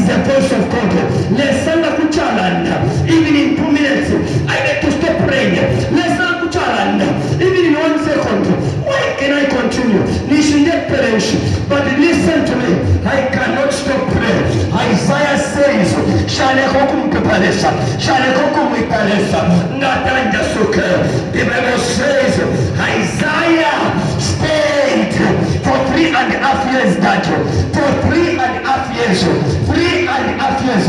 the voice of God. Lesanga kuchalanda. Even in 2 minutes, I need to stop praying. Lesanga kuchalanda. Even in 1 second. Why can I continue? Nishinde perish. But listen to me. I cannot stop praying. Isaiah says, Shale hokum kepalesa. Shale hokum ipalesa. Natanja suke. The Bible says, Isaiah stayed for 3.5 years, Daniel. For 3.5 years. 3.5 years.